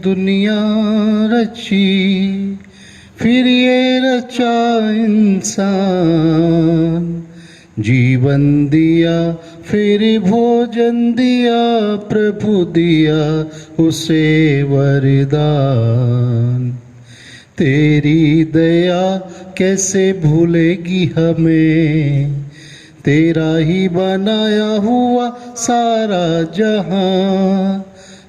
दुनिया रची, फिर ये रचा इंसान। जीवन दिया फिर भोजन दिया, प्रभु दिया उसे वरदान। तेरी दया कैसे भूलेगी हमें, तेरा ही बनाया हुआ सारा जहां।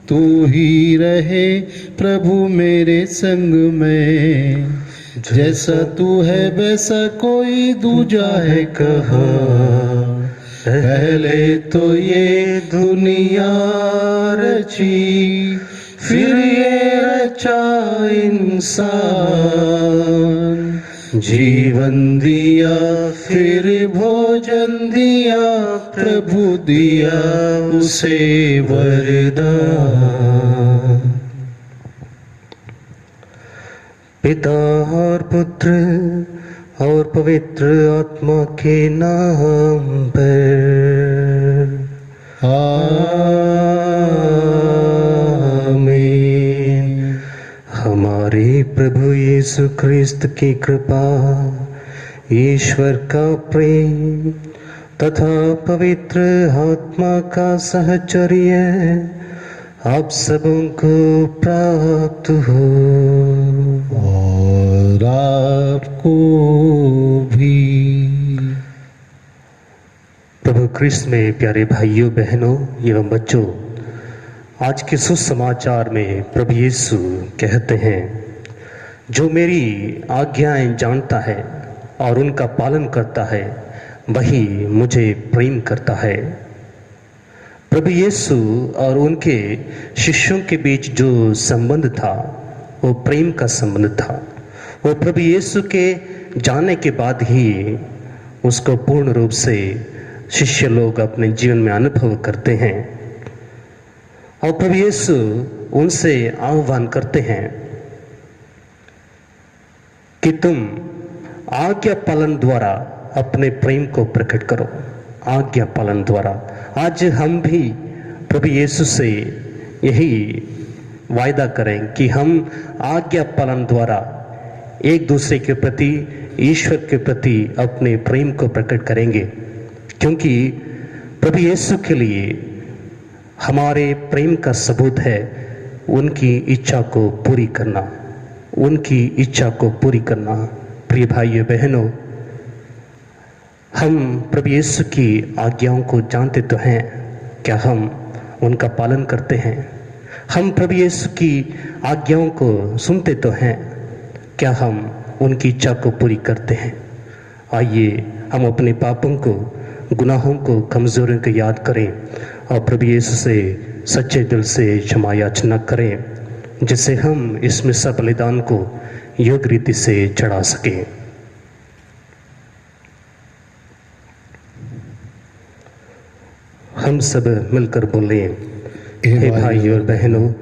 तू ही रहे प्रभु मेरे संग में, जैसा तू है वैसा कोई दूजा है कहाँ। पहले तो ये दुनिया रची, फिर ये रचा इंसान। जीवन दिया फिर भोजन दिया, प्रभु दिया उसे वरदान। पिता और पुत्र और पवित्र आत्मा के नाम पर आमीन। हमारे प्रभु यीशु क्रिस्त की कृपा, ईश्वर का प्रेम तथा पवित्र आत्मा का सहचर्य आप सबों को प्राप्त हो और आपको भी। प्रभु क्रिस्त में प्यारे भाइयों बहनों एवं बच्चों, आज के सुसमाचार में प्रभु यीशु कहते हैं, जो मेरी आज्ञाएं जानता है और उनका पालन करता है वही मुझे प्रेम करता है। प्रभु यीशु और उनके शिष्यों के बीच जो संबंध था वो प्रेम का संबंध था। वो प्रभु यीशु के जाने के बाद ही उसको पूर्ण रूप से शिष्य लोग अपने जीवन में अनुभव करते हैं। और प्रभु यीशु उनसे आह्वान करते हैं कि तुम आज्ञा पालन द्वारा अपने प्रेम को प्रकट करो। आज्ञा पालन द्वारा आज हम भी प्रभु यीशु से यही वायदा करें कि हम आज्ञा पालन द्वारा एक दूसरे के प्रति, ईश्वर के प्रति अपने प्रेम को प्रकट करेंगे, क्योंकि प्रभु यीशु के लिए हमारे प्रेम का सबूत है उनकी इच्छा को पूरी करना, उनकी इच्छा को पूरी करना। प्रिय भाइयों बहनों, हम प्रभु यीशु की आज्ञाओं को जानते तो हैं, क्या हम उनका पालन करते हैं? हम प्रभु यीशु की आज्ञाओं को सुनते तो हैं, क्या हम उनकी इच्छा को पूरी करते हैं? आइए हम अपने पापों को, गुनाहों को, कमजोरियों को याद करें और प्रभु यीशु से सच्चे दिल से क्षमा याचना करें, जिससे हम इस मिसा बलिदान को योग्य रीति से चढ़ा सकें। हम सब मिलकर बोले, हे भाइयों और बहनों,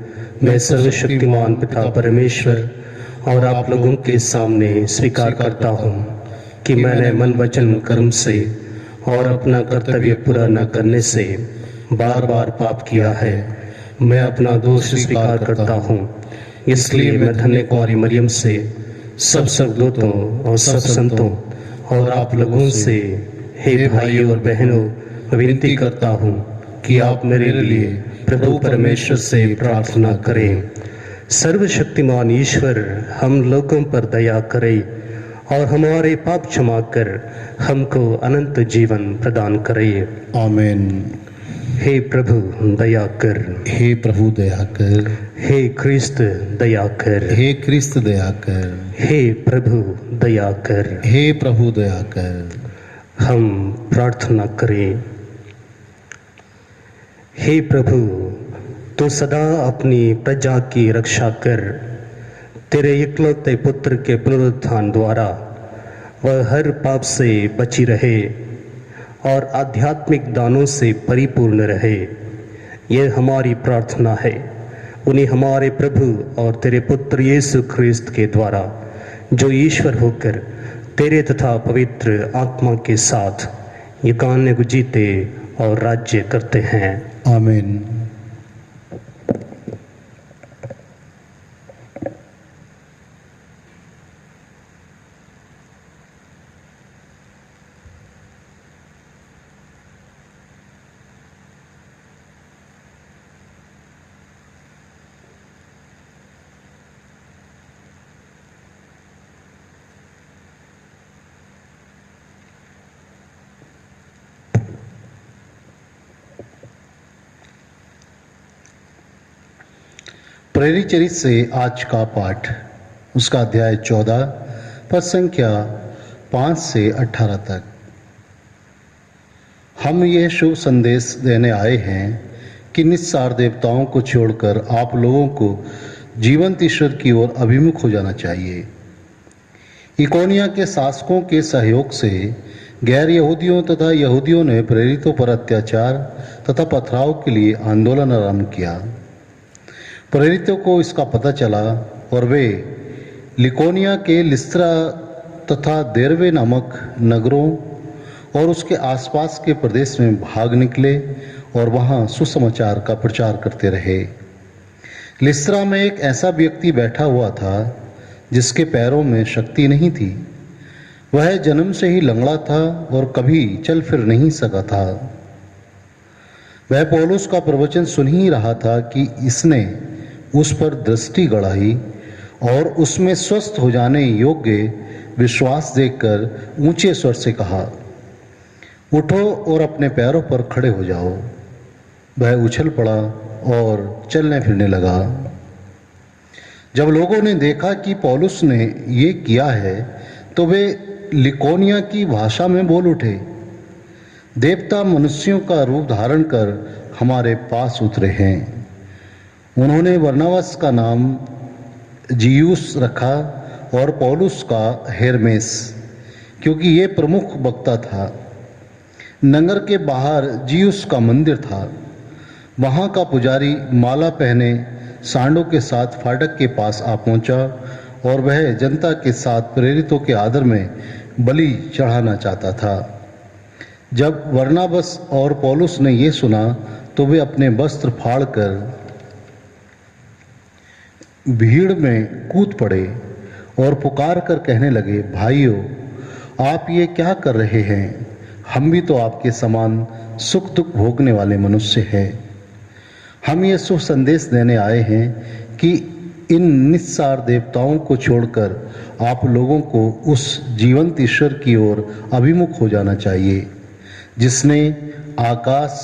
मैं सर्वशक्तिमान पिता परमेश्वर और आप लोगों के सामने स्वीकार करता हूँ कि मैंने मन वचन कर्म से और अपना कर्तव्य पूरा न करने से बार बार पाप किया है। मैं अपना दोष स्वीकार करता हूँ, इसलिए मैं धन्य कुंवारी मरियम से, सब स्वर्गदूतों और सब संतों और आप लोगों से, हे भाइयों और बहनों, विनती करता हूँ कि आप मेरे लिए प्रभु परमेश्वर से प्रार्थना करें। सर्वशक्तिमान ईश्वर हम लोगों पर दया करे और हमारे पाप क्षमा कर हमको अनंत जीवन प्रदान करे। आमीन। हे प्रभु दया कर, हे प्रभु दया कर, हे क्रिस्त दया कर, हे क्रिस्त दया कर, हे प्रभु दया कर, हे प्रभु दया कर। हम प्रार्थना करें। हे प्रभु, तू सदा अपनी प्रजा की रक्षा कर। तेरे इकलौते पुत्र के पुनरुत्थान द्वारा वह हर पाप से बची रहे और आध्यात्मिक दानों से परिपूर्ण रहे, यह हमारी प्रार्थना है। उन्हें हमारे प्रभु और तेरे पुत्र यीशु क्रिस्त के द्वारा, जो ईश्वर होकर तेरे तथा पवित्र आत्मा के साथ युगानुयुग जीते और राज्य करते हैं। आमीन। प्रेरित चरित्र से आज का पाठ, उसका अध्याय 14 पद संख्या 5 से 18 तक। हम ये शुभ संदेश देने आए हैं कि निस्सार देवताओं को छोड़कर आप लोगों को जीवंत ईश्वर की ओर अभिमुख हो जाना चाहिए। इकोनिया के शासकों के सहयोग से गैर यहूदियों तथा यहूदियों ने प्रेरितों पर अत्याचार तथा पथराव के लिए आंदोलन आरंभ किया। प्रेरितों को इसका पता चला और वे लिकोनिया के लिस्त्रा तथा देरवे नामक नगरों और उसके आसपास के प्रदेश में भाग निकले और वहां सुसमाचार का प्रचार करते रहे। लिस्त्रा में एक ऐसा व्यक्ति बैठा हुआ था जिसके पैरों में शक्ति नहीं थी। वह जन्म से ही लंगड़ा था और कभी चल फिर नहीं सका था। वह पौलुस का प्रवचन सुन ही रहा था कि इसने उस पर दृष्टि गड़ाई और उसमें स्वस्थ हो जाने योग्य विश्वास देखकर ऊंचे स्वर से कहा, उठो और अपने पैरों पर खड़े हो जाओ। वह उछल पड़ा और चलने फिरने लगा। जब लोगों ने देखा कि पौलुस ने ये किया है तो वे लिकोनिया की भाषा में बोल उठे, देवता मनुष्यों का रूप धारण कर हमारे पास उतरे हैं। उन्होंने बरनबास का नाम जियुस रखा और पौलुस का हेरमेस, क्योंकि ये प्रमुख वक्ता था। नगर के बाहर जियुस का मंदिर था। वहाँ का पुजारी माला पहने सांडों के साथ फाटक के पास आ पहुंचा और वह जनता के साथ प्रेरितों के आदर में बलि चढ़ाना चाहता था। जब बरनबास और पौलुस ने ये सुना तो वे अपने वस्त्र फाड़कर भीड़ में कूद पड़े और पुकार कर कहने लगे, भाइयों, आप ये क्या कर रहे हैं? हम भी तो आपके समान सुख दुख भोगने वाले मनुष्य हैं। हम ये शुभ संदेश देने आए हैं कि इन निस्सार देवताओं को छोड़कर आप लोगों को उस जीवंत ईश्वर की ओर अभिमुख हो जाना चाहिए जिसने आकाश,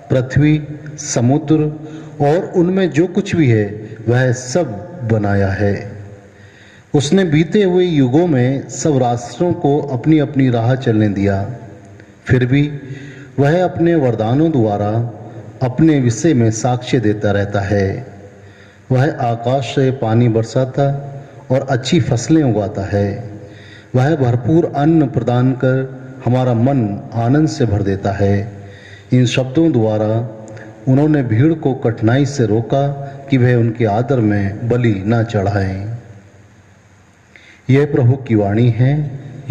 पृथ्वी, समुद्र और उनमें जो कुछ भी है वह सब बनाया है। उसने बीते हुए युगों में सब राष्ट्रों को अपनी अपनी राह चलने दिया। फिर भी वह अपने वरदानों द्वारा अपने विषय में साक्ष्य देता रहता है। वह आकाश से पानी बरसाता और अच्छी फसलें उगाता है। वह भरपूर अन्न प्रदान कर हमारा मन आनंद से भर देता है। इन शब्दों द्वारा उन्होंने भीड़ को कठिनाई से रोका कि वह उनके आदर में बलि न चढ़ाएं। यह प्रभु की वाणी है।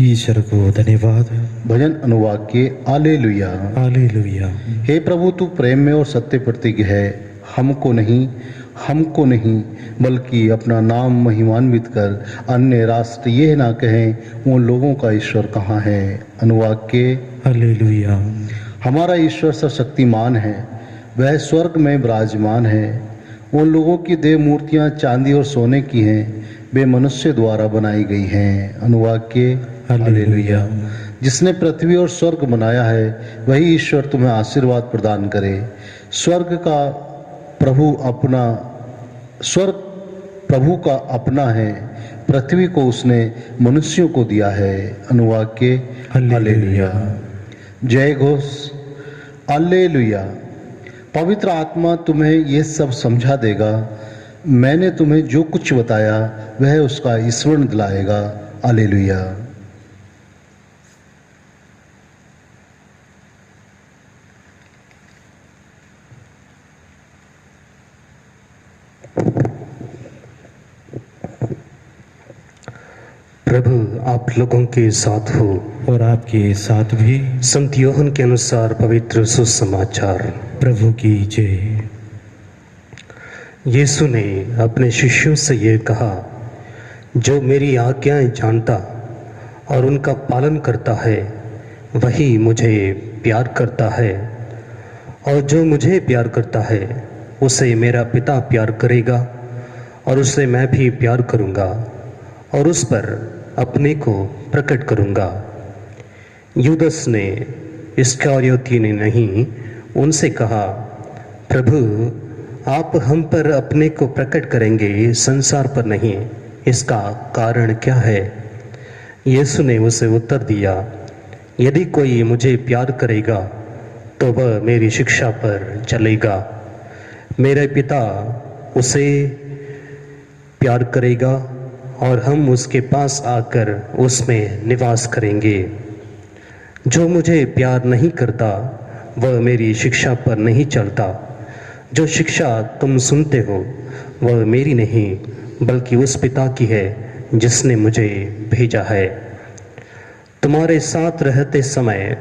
ईश्वर को धन्यवाद। भजन अनुवाद के हालेलुया। हालेलुया। हे प्रभु, तू प्रेम में और सत्य प्रतिज्ञ है। हमको नहीं बल्कि अपना नाम महिमान्वित कर अन्य राष्ट्र यह ना कहें उन लोगों का ईश्वर कहाँ है। अनुवाद के हालेलुया। हमारा ईश्वर सर्वशक्तिमान है, वह स्वर्ग में विराजमान है। उन लोगों की देव मूर्तियाँ चांदी और सोने की हैं, वे मनुष्य द्वारा बनाई गई हैं। अनुवाद के हालेलुया। जिसने पृथ्वी और स्वर्ग बनाया है वही ईश्वर तुम्हें आशीर्वाद प्रदान करे। स्वर्ग प्रभु का अपना है, पृथ्वी को उसने मनुष्यों को दिया है। अनुवाद के हालेलुया। जय घोष हालेलुया। पवित्र आत्मा तुम्हें ये सब समझा देगा। मैंने तुम्हें जो कुछ बताया वह उसका स्मरण दिलाएगा। हालेलुया। प्रभु आप लोगों के साथ हो और आपके साथ भी। संत योहन के अनुसार पवित्र सुसमाचार। प्रभु की जय। यीशु ने अपने शिष्यों से ये कहा, जो मेरी आज्ञाएं जानता और उनका पालन करता है वही मुझे प्यार करता है, और जो मुझे प्यार करता है उसे मेरा पिता प्यार करेगा और उसे मैं भी प्यार करूँगा और उस पर अपने को प्रकट करूँगा। यूदस ने, इस्करियोती ने नहीं, उनसे कहा, प्रभु आप हम पर अपने को प्रकट करेंगे, संसार पर नहीं, इसका कारण क्या है? यीशु ने उसे उत्तर दिया, यदि कोई मुझे प्यार करेगा तो वह मेरी शिक्षा पर चलेगा। मेरे पिता उसे प्यार करेगा और हम उसके पास आकर उसमें निवास करेंगे। जो मुझे प्यार नहीं करता वह मेरी शिक्षा पर नहीं चलता। जो शिक्षा तुम सुनते हो वह मेरी नहीं बल्कि उस पिता की है जिसने मुझे भेजा है। तुम्हारे साथ रहते समय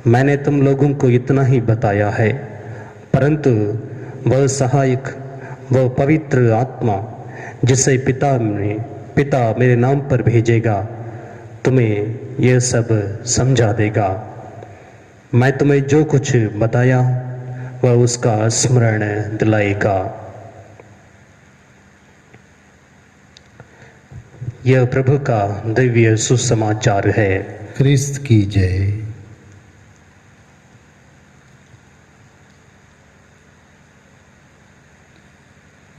मैंने तुम लोगों को इतना ही बताया है, परंतु वह सहायक, वह पवित्र आत्मा जिसे पिता मेरे नाम पर भेजेगा, तुम्हें यह सब समझा देगा। मैं तुम्हें जो कुछ बताया वह उसका स्मरण दिलाएगा। यह प्रभु का दिव्य सुसमाचार है। क्रिस्त की जय।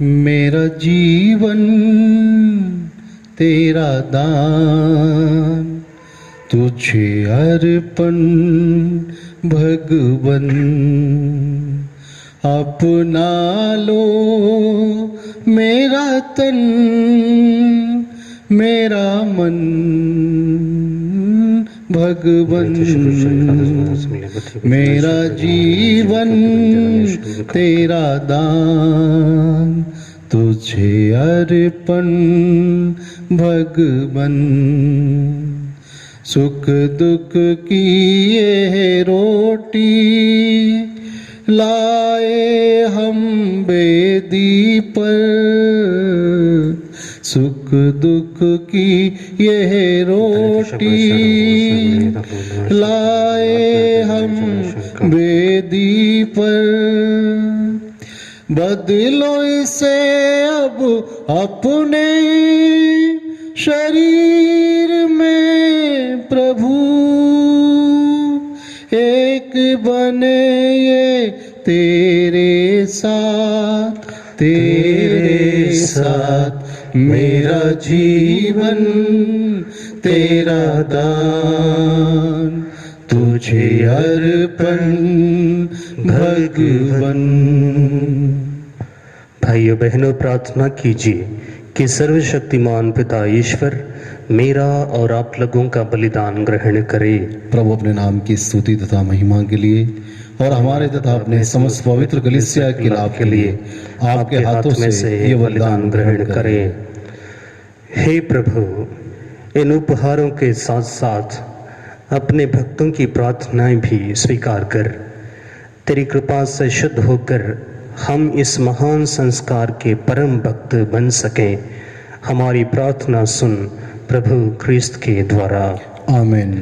मेरा जीवन तेरा दान, तुझे अर्पण भगवन। अपना लो मेरा तन, मेरा मन भगवन। मेरा जीवन तेरा दान, तुझे अर्पण भगवन। सुख दुख की ये रोटी लाए हम बेदी पर, सुख दुख की यह रोटी लाए हम बेदी पर। बदलो इसे अब अपने शरीर में प्रभु, एक बने ये तेरे साथ, तेरे साथ। मेरा जीवन तेरा दान, तुझे अर्पण भगवन। भाइयों बहनों, प्रार्थना कीजिए कि सर्वशक्तिमान पिता ईश्वर मेरा और आप लोगों का बलिदान ग्रहण करे। प्रभु अपने नाम की स्तुति तथा महिमा के लिए और हमारे तथा अपने समस्त पवित्र कलीसिया के लाभ के लिए आपके हाथों से ये वरदान ग्रहण करें। हे प्रभु, इन उपहारों के साथ साथ अपने भक्तों की प्रार्थनाएं भी स्वीकार कर तेरी कृपा से शुद्ध होकर हम इस महान संस्कार के परम भक्त बन सकें। हमारी प्रार्थना सुन प्रभु क्रिस्त के द्वारा। आमीन।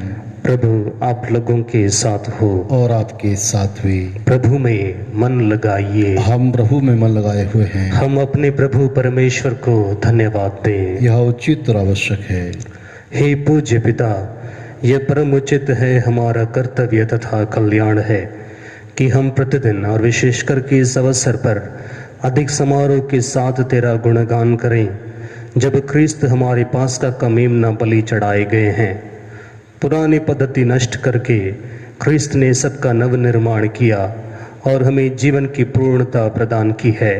प्रभु आप लोगों के साथ हो और आपके साथ भी। प्रभु में मन लगाइए। हम प्रभु में मन लगाए हुए हैं। हम अपने प्रभु परमेश्वर को धन्यवाद दें। यह उचित और आवश्यक है। हे पूज्य पिता, यह परम उचित है, हमारा कर्तव्य तथा कल्याण है कि हम प्रतिदिन और विशेष करके इस अवसर पर अधिक समारोह के साथ तेरा गुणगान करें, जब क्रिस्त हमारे पास का मेमना बलि चढ़ाए गए हैं। पुरानी पद्धति नष्ट करके क्रिस्त ने सबका नव निर्माण किया और हमें जीवन की पूर्णता प्रदान की है।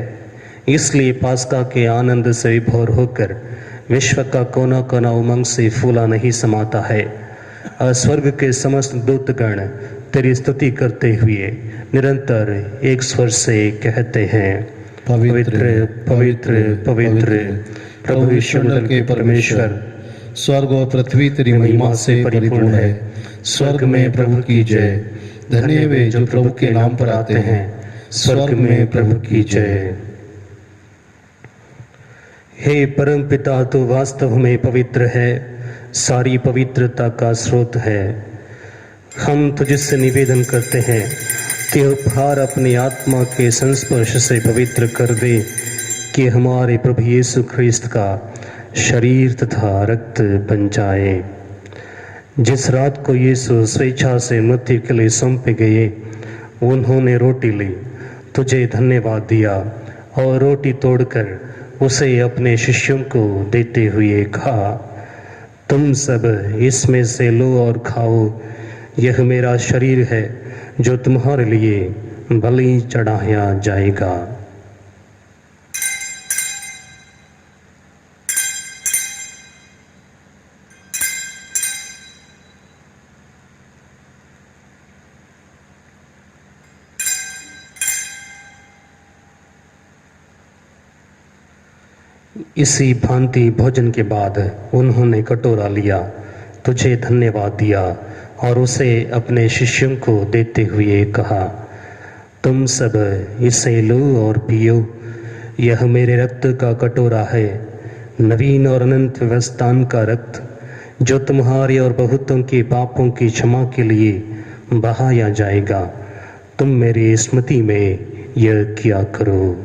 इसलिए पास्का के आनंद से विभोर होकर विश्व का कोना कोना उमंग से फूला नहीं समाता है। स्वर्ग के समस्त दूतगण तेरी स्तुति करते हुए निरंतर एक स्वर से कहते हैं, पवित्र पवित्र पवित्र प्रभु विश्वमंडल के परमेश्वर, स्वर्ग और पृथ्वी तेरी महिमा से परिपूर्ण है। स्वर्ग में प्रभु की जय। धन्य वे जो प्रभु के नाम पर आते हैं। स्वर्ग में प्रभु की जय। हे परम पिता, तू वास्तव में पवित्र है, सारी पवित्रता का स्रोत है। हम तुझसे निवेदन करते हैं कि उपहार अपनी आत्मा के संस्पर्श से पवित्र कर दे, कि हमारे प्रभु यीशु ख्रिस्त का शरीर तथा रक्त बन जाए। जिस रात को यीशु स्वेच्छा से मृत्यु के लिए सौंपे गए, उन्होंने रोटी ली, तुझे धन्यवाद दिया और रोटी तोड़कर उसे अपने शिष्यों को देते हुए कहा, तुम सब इसमें से लो और खाओ, यह मेरा शरीर है जो तुम्हारे लिए बलि चढ़ाया जाएगा। इसी भांति भोजन के बाद उन्होंने कटोरा लिया, तुझे धन्यवाद दिया और उसे अपने शिष्यों को देते हुए कहा, तुम सब इसे लो और पियो, यह मेरे रक्त का कटोरा है, नवीन और अनंत व्यवस्थान का रक्त, जो तुम्हारे और बहुतों के पापों की क्षमा के लिए बहाया जाएगा। तुम मेरी स्मृति में यह किया करो।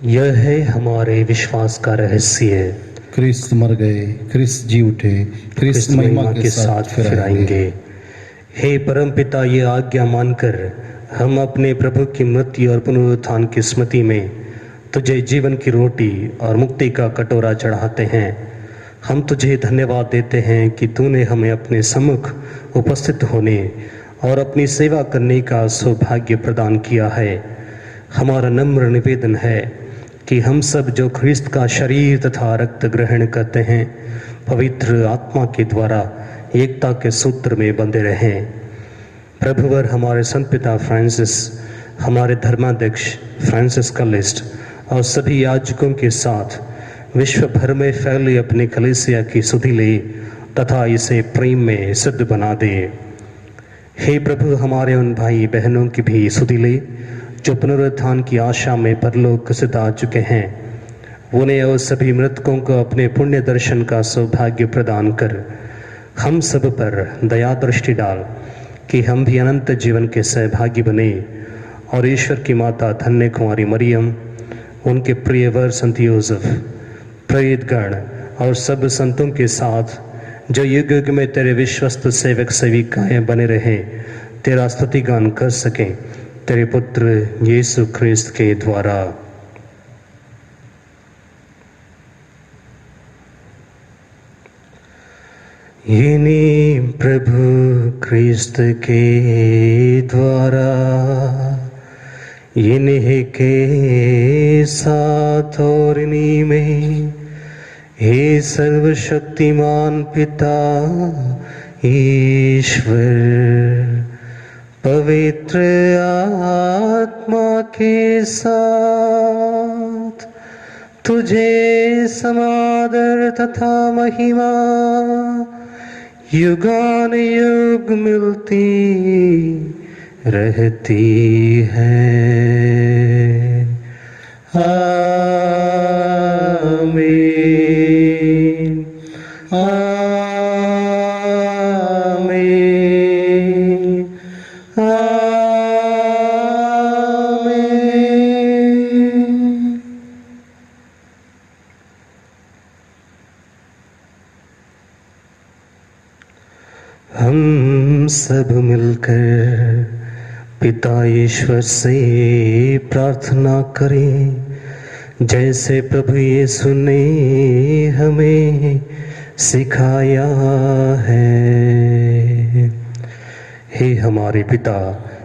यह है हमारे विश्वास का रहस्य। क्रिस्त मर गए, क्रिस्त जी उठे, क्रिस्त महिमा के साथ फिर आएंगे। हे परमपिता, ये आज्ञा मानकर हम अपने प्रभु की मृत्यु और पुनरुत्थान की स्मृति में तुझे जीवन की रोटी और मुक्ति का कटोरा चढ़ाते हैं। हम तुझे धन्यवाद देते हैं कि तूने हमें अपने सम्मुख उपस्थित होने और अपनी सेवा करने का सौभाग्य प्रदान किया है। हमारा नम्र निवेदन है कि हम सब जो ख्रिस्त का शरीर तथा रक्त ग्रहण करते हैं, पवित्र आत्मा के द्वारा एकता के सूत्र में बंधे रहें। प्रभुवर हमारे संत पिता फ्रांसिस, हमारे धर्माध्यक्ष फ्रांसिस कलिस्ट और सभी याजकों के साथ विश्व भर में फैली अपनी कलीसिया की सुधि ले तथा इसे प्रेम में सिद्ध बना दे। हे प्रभु, हमारे उन भाई बहनों की भी सुधि ले जो पुनरुत्थान की आशा में परलोक सिद्ध आ चुके हैं। उन्हें और सभी मृतकों को अपने पुण्य दर्शन का सौभाग्य प्रदान कर हम सब पर दया दृष्टि डाल कि हम भी अनंत जीवन के सहभागी बने और ईश्वर की माता धन्य कुमारी मरियम, उनके प्रिय वर संत यूसुफ, प्रेरित गण और सब संतों के साथ जो युग युग में तेरे विश्वस्त सेवक सेविकाएं बने रहे, तेरा स्तुति गान कर सकें तेरे पुत्र यीशु ख्रिस्त के द्वारा। इन्हीं प्रभु ख्रिस्त के द्वारा, इन्हीं के साथ और इन्हीं में, हे सर्वशक्तिमान पिता ईश्वर, पवित्र आत्मा के साथ तुझे समादर तथा महिमा युगान युग मिलती रहती है। आमीन, आमीन, आमीन। हम सब मिलकर पिता ईश्वर से प्रार्थना करें, जैसे प्रभु यीशु ने हमें सिखाया है। हे हमारे पिता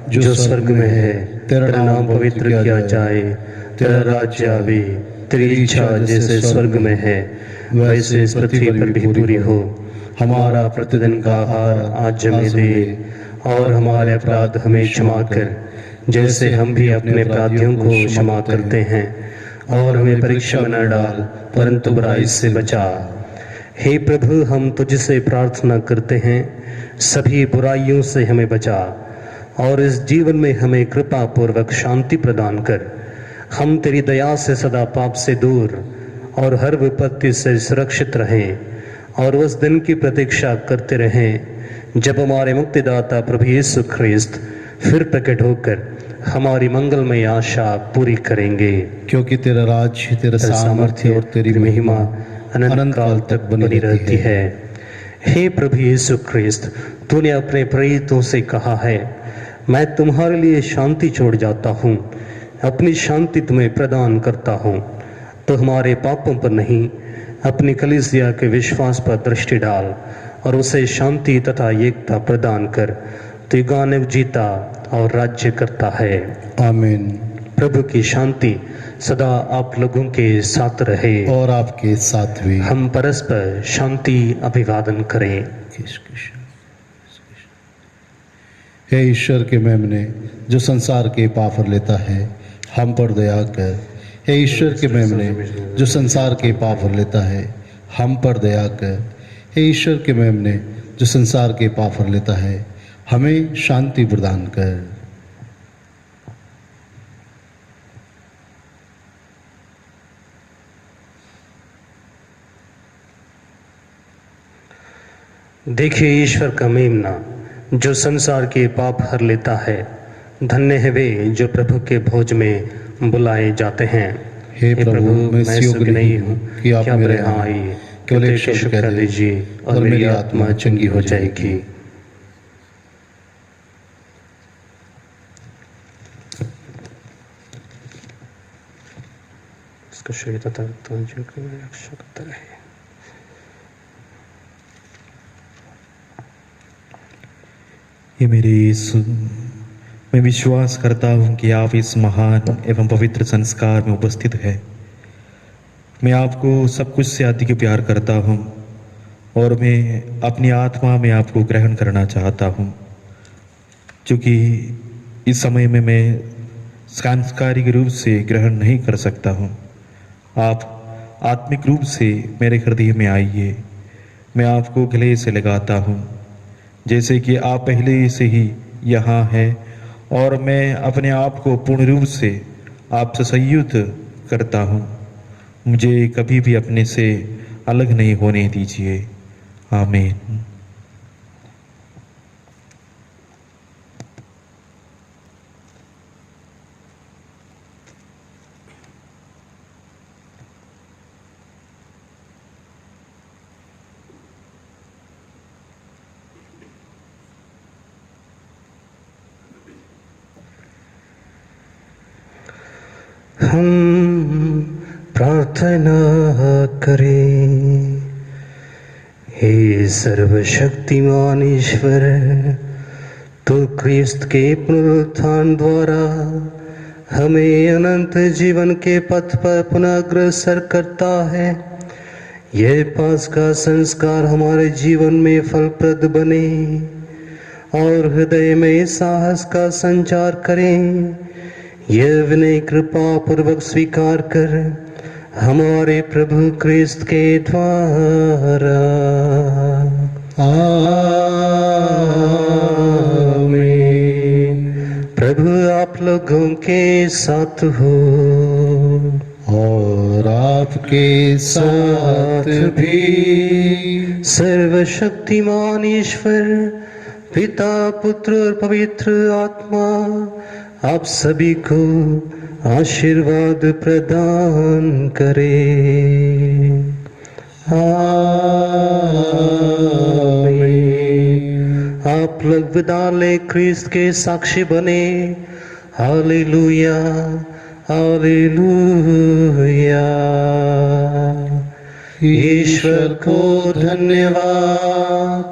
जो स्वर्ग में है, तेरा नाम पवित्र किया जाए, तेरा राज्य आवे, तेरी इच्छा जैसे स्वर्ग में है वैसे इस पृथ्वी पर भी पूरी हो। हमारा प्रतिदिन का आहार आज हमें दे और हमारे अपराध हमें क्षमा कर, जैसे हम भी अपने अपराधियों को क्षमा करते हैं, और हमें परीक्षा में न डाल परंतु बुराई से बचा। हे प्रभु, हम तुझसे प्रार्थना करते हैं, सभी बुराइयों से हमें बचा और इस जीवन में हमें कृपा पूर्वक शांति प्रदान कर। हम तेरी दया से सदा पाप से दूर और हर विपत्ति से सुरक्षित रहें और उस दिन की प्रतीक्षा करते रहें जब हमारे मुक्तिदाता प्रभु यीशु ख्रिस्त फिर प्रकट होकर हमारी मंगलमय आशा पूरी करेंगे। क्योंकि तेरा राज्य, तेरा सामर्थ्य और तेरी महिमा अनंत काल तक बनी रहती है। हे प्रभु यीशु ख्रिस्त, तूने अपने प्रेरितों से कहा है, मैं तुम्हारे लिए शांति छोड़ जाता हूँ, अपनी शांति तुम्हें प्रदान करता हूँ। तो हमारे पापों पर नहीं, अपनी कलीसिया के विश्वास पर दृष्टि डाल और उसे शांति तथा एकता प्रदान कर। तू युगानुग जीता और राज्य करता है। आमीन। प्रभु की शांति सदा आप लोगों के साथ रहे और आपके साथ भी। हम परस्पर शांति अभिवादन करें। हे ईश्वर के मेमने, जो संसार के पाप हर लेता है, हम पर दया कर। हे ईश्वर के मेमने, जो संसार के पाप हर लेता है, हम पर दया कर। हे ईश्वर के मेमने, जो संसार के पाप हर लेता है, हमें शांति प्रदान कर। देखिए ईश्वर का मेमना, जो संसार के पाप हर लेता है। धन्य है वे जो प्रभु के भोज में बुलाए जाते हैं। हे प्रभु, मैं योग्य नहीं हूँ कि आप मेरे यहाँ आइए, केवल एक शब्द कह दीजिए और मेरी आत्मा चंगी हो जाएगी। इसका शरीर तथा रक्षा करता रहे। ये मेरे यीशु, मैं विश्वास करता हूँ कि आप इस महान एवं पवित्र संस्कार में उपस्थित हैं। मैं आपको सब कुछ से अधिक प्यार करता हूँ और मैं अपनी आत्मा में आपको ग्रहण करना चाहता हूँ, क्योंकि इस समय में मैं सांस्कारिक रूप से ग्रहण नहीं कर सकता हूँ। आप आत्मिक रूप से मेरे हृदय में आइए। मैं आपको गले से लगाता हूँ, जैसे कि आप पहले से ही यहाँ हैं, और मैं अपने आप को पूर्ण रूप से आपसे संयुक्त करता हूँ। मुझे कभी भी अपने से अलग नहीं होने दीजिए। आमीन। हम प्रार्थना करें। हे सर्वशक्तिमान ईश्वर, तो क्रिस्त के पुनरुत्थान द्वारा हमें अनंत जीवन के पथ पर पुनः अग्रसर करता है। यह पास्का संस्कार हमारे जीवन में फलप्रद बने और हृदय में साहस का संचार करें। यह विनय कृपा पूर्वक स्वीकार कर हमारे प्रभु क्रिस्त के द्वारा। आमीन। प्रभु आप लोगों के साथ हो और आपके साथ भी। सर्वशक्तिमान ईश्वर पिता, पुत्र और पवित्र आत्मा आप सभी को आशीर्वाद प्रदान करे। आमीन। आप लोग विदा ले क्रिस्त के साक्षी बने। Hallelujah, hallelujah. ईश्वर को धन्यवाद।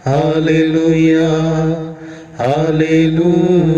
Hallelujah, hallelujah.